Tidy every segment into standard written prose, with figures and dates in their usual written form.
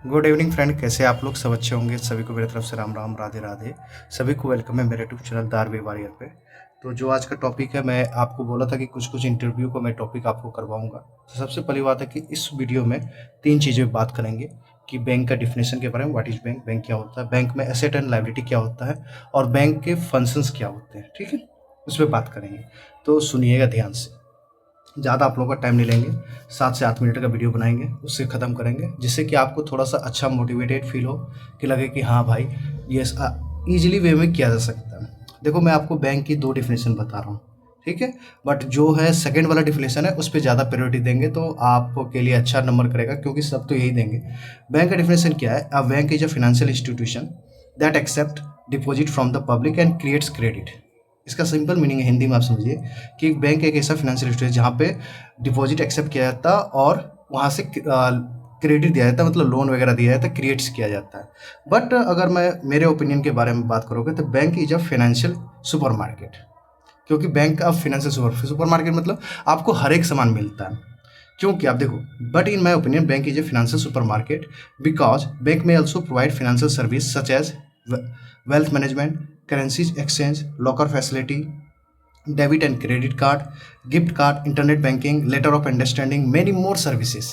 Good evening friend, कैसे आप लोग? सब अच्छे होंगे। सभी को मेरी तरफ से राम राम, राधे राधे। सभी को वेलकम है मेरे यूट्यूब चैनल दारवे वॉरियर पे। तो जो आज का टॉपिक है, मैं आपको बोला था कि कुछ कुछ इंटरव्यू को मैं टॉपिक आपको करवाऊंगा। तो सबसे पहली बात है कि इस वीडियो में तीन चीज़ें बात करेंगे कि बैंक का डिफिनेशन के बारे में, व्हाट इज बैंक, बैंक क्या होता है, बैंक में एसेट एंड लायबिलिटी क्या होता है, और बैंक के फंक्शंस क्या होते हैं। ठीक है, उस पर बात करेंगे। तो सुनिएगा ध्यान से, ज़्यादा आप लोगों का टाइम नहीं लेंगे। 7 से 8 मिनट का वीडियो बनाएंगे, उससे ख़त्म करेंगे, जिससे कि आपको थोड़ा सा अच्छा मोटिवेटेड फील हो, कि लगे कि हाँ भाई ये ईजिली वे में किया जा सकता है। देखो, मैं आपको बैंक की दो डिफिनेशन बता रहा हूँ, ठीक है। बट जो है सेकंड वाला डिफिनेशन है, उस पर ज़्यादा प्रायोरिटी देंगे तो आपके लिए अच्छा नंबर करेगा, क्योंकि सब तो यही देंगे। बैंक का डिफिनेशन क्या है? A bank is a financial institution that accept deposit from the public and creates credit. इसका सिंपल मीनिंग है, हिंदी में आप समझिए कि एक बैंक एक ऐसा फाइनेंशियल इंस्टीट्यूशन जहाँ पे डिपॉजिट एक्सेप्ट किया जाता है और वहाँ से क्रेडिट दिया जाता है, मतलब लोन वगैरह दिया जाता है, क्रिएट्स किया जाता है। बट अगर मैं मेरे ओपिनियन के बारे में बात करोगे तो bank is a financial super market. क्योंकि बैंक का फाइनेंशियल सुपर मार्केट मतलब आपको हर एक सामान मिलता है। क्योंकि आप देखो, but in my opinion bank is a financial super market because bank में also provide financial service such as wealth management, currencies exchange, locker facility, debit and credit card, gift card, internet banking, letter of understanding, many more services।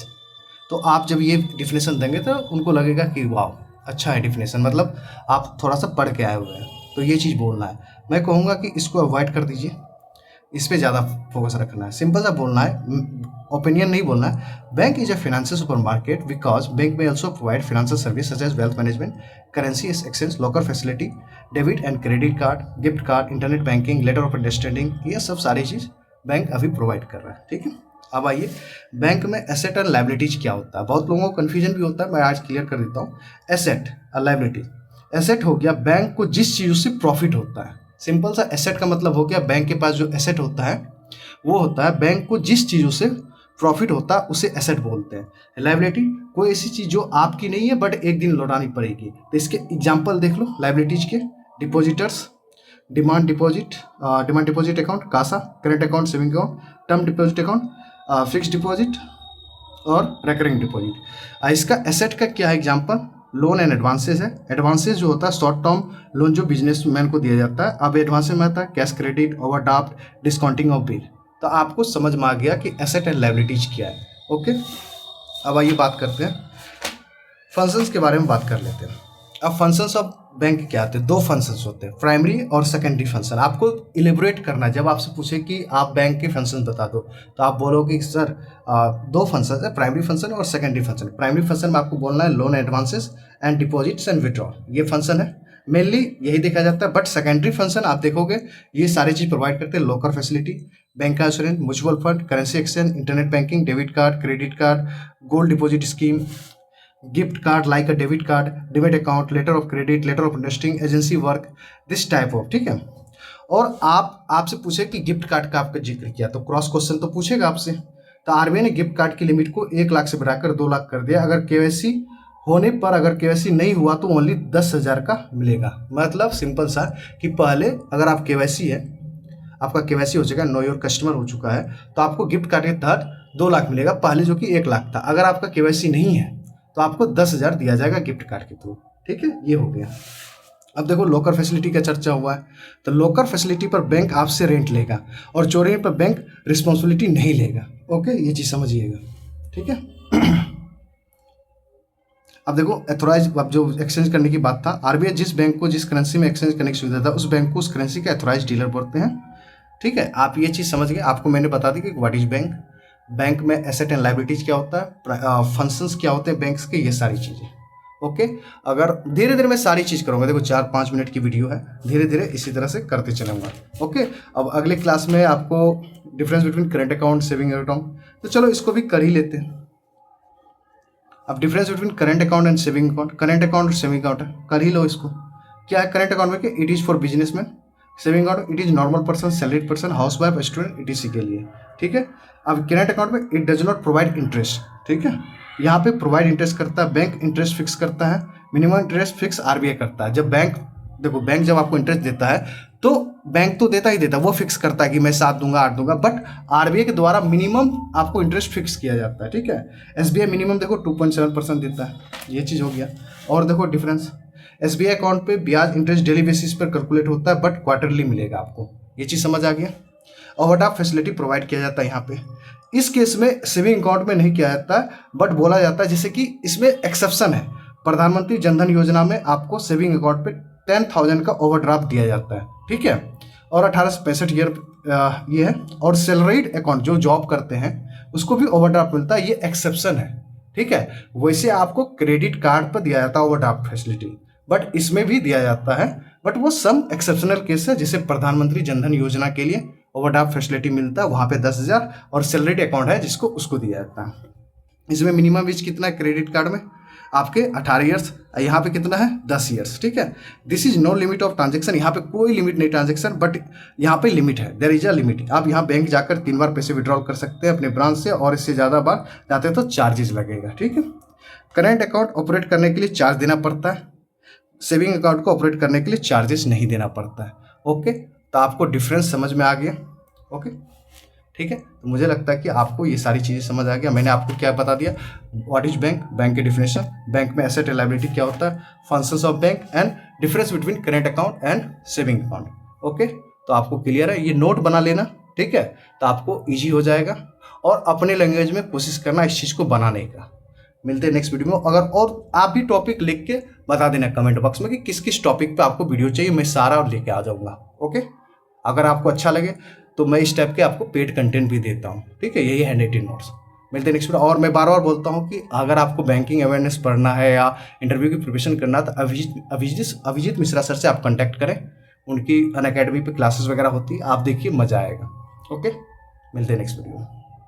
तो आप जब ये definition देंगे तो उनको लगेगा कि वाह अच्छा है डिफिनेशन, मतलब आप थोड़ा सा पढ़ के आए हुए हैं, तो ये चीज़ बोलना है। मैं कहूँगा कि इसको अवॉइड कर दीजिए, इस पे ज़्यादा फोकस रखना है, सिंपल सा बोलना है, ओपिनियन नहीं बोलना है। Bank is a financial super market because bank में also provide financial service such as wealth management, currency exchange, locker facility, debit and credit card, gift card, internet banking, letter of understanding, ये सब सारी चीज़ bank अभी provide कर रहा है। ठीक है, अब आइए बैंक में एसेट और लाइबिलिटीज क्या होता है। बहुत लोगों को कन्फ्यूजन भी होता है, मैं आज क्लियर कर देता हूँ। एसेट और लाइबिलिटी, एसेट हो गया बैंक को जिस चीज़ों से प्रॉफिट होता है। सिंपल सा एसेट का मतलब हो गया बैंक के पास जो एसेट होता है वो होता है बैंक को जिस चीज़ों से प्रॉफिट होता है उसे एसेट बोलते हैं। लाइबिलिटी कोई ऐसी चीज़ जो आपकी नहीं है बट एक दिन लौटानी पड़ेगी। तो इसके एग्जांपल देख लो लाइबिलिटीज के। Depositors, demand deposit account, CASA, current account, saving account, term deposit account, fix deposit और रेकरिंग डिपॉजिट। इसका एसेट का क्या है एग्जांपल? लोन एंड एडवांसेज है। एडवांसेज जो होता है शॉर्ट टर्म लोन जो बिजनेसमैन को दिया जाता है। अब एडवांसेज में आता है cash credit, overdraft, discounting of bill. तो आपको समझ में आ गया कि एसेट एंड लायबिलिटीज क्या है। ओके, अब आइए बात करते हैं फंक्शंस के बारे में बात कर लेते हैं। अब फंक्शंस ऑफ बैंक क्या आते हैं? दो फंक्शंस होते हैं, प्राइमरी और सेकेंडरी फंक्शन। आपको इलेबोरेट करना है। जब आपसे पूछे कि आप बैंक के फंक्शन बता दो तो आप बोलोगे कि सर दो फंक्शन है, प्राइमरी फंक्शन और सेकेंडरी फंक्शन। प्राइमरी फंक्शन में आपको बोलना है loan advances and deposits and withdraw, ये फंक्शन है, मेनली यही देखा जाता है। बट सेकेंडरी फंक्शन आप देखोगे ये सारी चीज प्रोवाइड करते हैं। लॉकर फैसिलिटी, बैंक का insurance, mutual fund, currency exchange, internet banking, debit card, credit card, gold deposit scheme, gift card like a debit card, debit account, letter of credit, letter of understanding, agency work, this type of। ठीक है, और आपसे पूछे कि gift card का आपका जिक्र किया तो क्रॉस क्वेश्चन तो पूछेगा आपसे। तो आरबीआई ने गिफ्ट कार्ड की लिमिट को 1 लाख से बढ़ाकर 2 लाख कर दिया। अगर केवाईसी होने पर, अगर केवाईसी नहीं हुआ तो ओनली 10,000 का मिलेगा। मतलब सिंपल सा कि पहले अगर आप केवाईसी है, आपका केवाईसी हो चुका है, नो योर कस्टमर हो चुका है, तो आपको गिफ्ट कार्ड के तहत 2 लाख मिलेगा, पहले जो कि 1 लाख था। अगर आपका केवाईसी नहीं है तो आपको 10,000 दिया जाएगा गिफ्ट कार्ड के थ्रू। ठीक है, ये हो गया। अब देखो लोकर फैसिलिटी का चर्चा हुआ है, तो लोकर फैसिलिटी पर बैंक आपसे रेंट लेगा और चोरी पर बैंक रिस्पॉन्सिबिलिटी नहीं लेगा। ओके, ये चीज समझिएगा। ठीक है, अब देखो एथोराइज, अब जो एक्सचेंज करने की बात था, आरबीआई जिस बैंक को जिस करेंसी में एक्सचेंज करने की सुविधा था उस बैंक को उस करेंसी का एथोराइज डीलर बोलते हैं। ठीक है, आप ये चीज समझ गए। आपको मैंने बता दी कि व्हाट इज बैंक, बैंक में एसेट एंड लायबिलिटीज क्या होता है, फंक्शंस क्या होते हैं बैंक्स के, ये सारी चीजें। ओके, अगर धीरे धीरे मैं सारी चीज करूंगा, देखो 4-5 मिनट की वीडियो है, धीरे धीरे इसी तरह से करते चलूंगा। ओके, अब अगले क्लास में आपको difference between current account, saving account, तो चलो इसको भी कर ही लेते हैं। अब difference between current account and saving account, current account और सेविंग अकाउंट है, कर ही लो इसको। क्या है करेंट अकाउंट में? कि it is for businessman, saving account it is normal person, salaried person, house wife, student, etc. के लिए। ठीक है, अब करेंट अकाउंट में it does not provide interest. ठीक है, यहाँ पे प्रोवाइड इंटरेस्ट करता है बैंक, इंटरेस्ट फिक्स करता है, मिनिमम इंटरेस्ट फिक्स आरबीआई करता है। जब बैंक, देखो बैंक जब आपको इंटरेस्ट देता है तो बैंक तो देता ही देता, वो फिक्स करता है कि मैं 7 दूंगा 8 दूंगा, बट आरबीआई के द्वारा मिनिमम आपको इंटरेस्ट फिक्स किया जाता है, ठीक है। एसबीआई मिनिमम देखो 2.7% देता है, ये चीज़ हो गया। और देखो डिफरेंस, एसबीआई अकाउंट पे ब्याज इंटरेस्ट डेली बेसिस पर कैलकुलेट होता है, बट क्वार्टरली मिलेगा आपको, ये चीज़ समझ आ गया। ओवरड्राफ्ट फैसिलिटी प्रोवाइड किया जाता है यहाँ पे। इस केस में सेविंग अकाउंट में नहीं किया जाता है, बट बोला जाता है जैसे कि इसमें एक्सेप्शन है। प्रधानमंत्री जनधन योजना में आपको सेविंग अकाउंट पे 10,000 का ओवरड्राफ्ट दिया जाता है, ठीक है। और 1865 ईयर ये है। और सैलरीड अकाउंट जो जॉब करते हैं उसको भी ओवरड्राफ्ट मिलता है, ये एक्सेप्शन है, ठीक है। वैसे आपको क्रेडिट कार्ड पर दिया जाता है ओवरड्राफ्ट फैसिलिटी, बट इसमें भी दिया जाता है, बट वो सम एक्सेप्शनल केस है। जैसे प्रधानमंत्री जनधन योजना के लिए ओवरड्राफ्ट फैसिलिटी मिलता है, वहाँ पे 10,000, और सैलरीड अकाउंट है जिसको उसको दिया जाता है। इसमें मिनिमम एज कितना है क्रेडिट कार्ड में, आपके 18 ईयर्स, यहाँ पे कितना है 10 ईयर्स, ठीक है। This is no limit of transaction, यहाँ पे कोई लिमिट नहीं ट्रांजेक्शन, बट यहाँ पे लिमिट है, देयर इज अ लिमिट। आप यहाँ बैंक जाकर 3 बार पैसे विड्रॉल कर सकते हैं अपने ब्रांच से, और इससे ज़्यादा बार जाते हैं तो चार्जेस लगेगा, ठीक है। करेंट अकाउंट ऑपरेट करने के लिए चार्ज देना पड़ता है, सेविंग अकाउंट को ऑपरेट करने के लिए चार्जेस नहीं देना पड़ता है। ओके, तो आपको डिफरेंस समझ में आ गया। ओके, ठीक है। तो मुझे लगता है कि आपको ये सारी चीज़ें समझ आ गया। मैंने आपको क्या बता दिया, व्हाट इज बैंक, बैंक की डिफिनेशन, बैंक में एसेट एंड लायबिलिटी क्या होता है, functions of bank, and difference between current account and saving account. Okay, तो आपको क्लियर है, ये नोट बना लेना, ठीक है। तो आपको ईजी हो जाएगा, और अपने लैंग्वेज में कोशिश करना इस चीज़ को बनाने का। मिलते हैं नेक्स्ट वीडियो में। अगर और आप भी टॉपिक लिख के बता देना कमेंट बॉक्स में कि किस किस टॉपिक पे आपको वीडियो चाहिए, मैं सारा लेके आ जाऊँगा। ओके, अगर आपको अच्छा लगे तो मैं इस टाइप के आपको पेड कंटेंट भी देता हूँ, ठीक है। यही हैंड राइटिंग नोट्स। मिलते हैं नेक्स्ट वीडियो। और मैं बार बार बोलता हूँ कि अगर आपको बैंकिंग अवेयरनेस पढ़ना है या इंटरव्यू की प्रिपरेशन करना है तो अभिजीत मिश्रा सर से आप कांटेक्ट करें। उनकी अनअकैडमी पे क्लासेस वगैरह होती है, आप देखिए, मज़ा आएगा। ओके, मिलते हैं नेक्स्ट वीडियो में।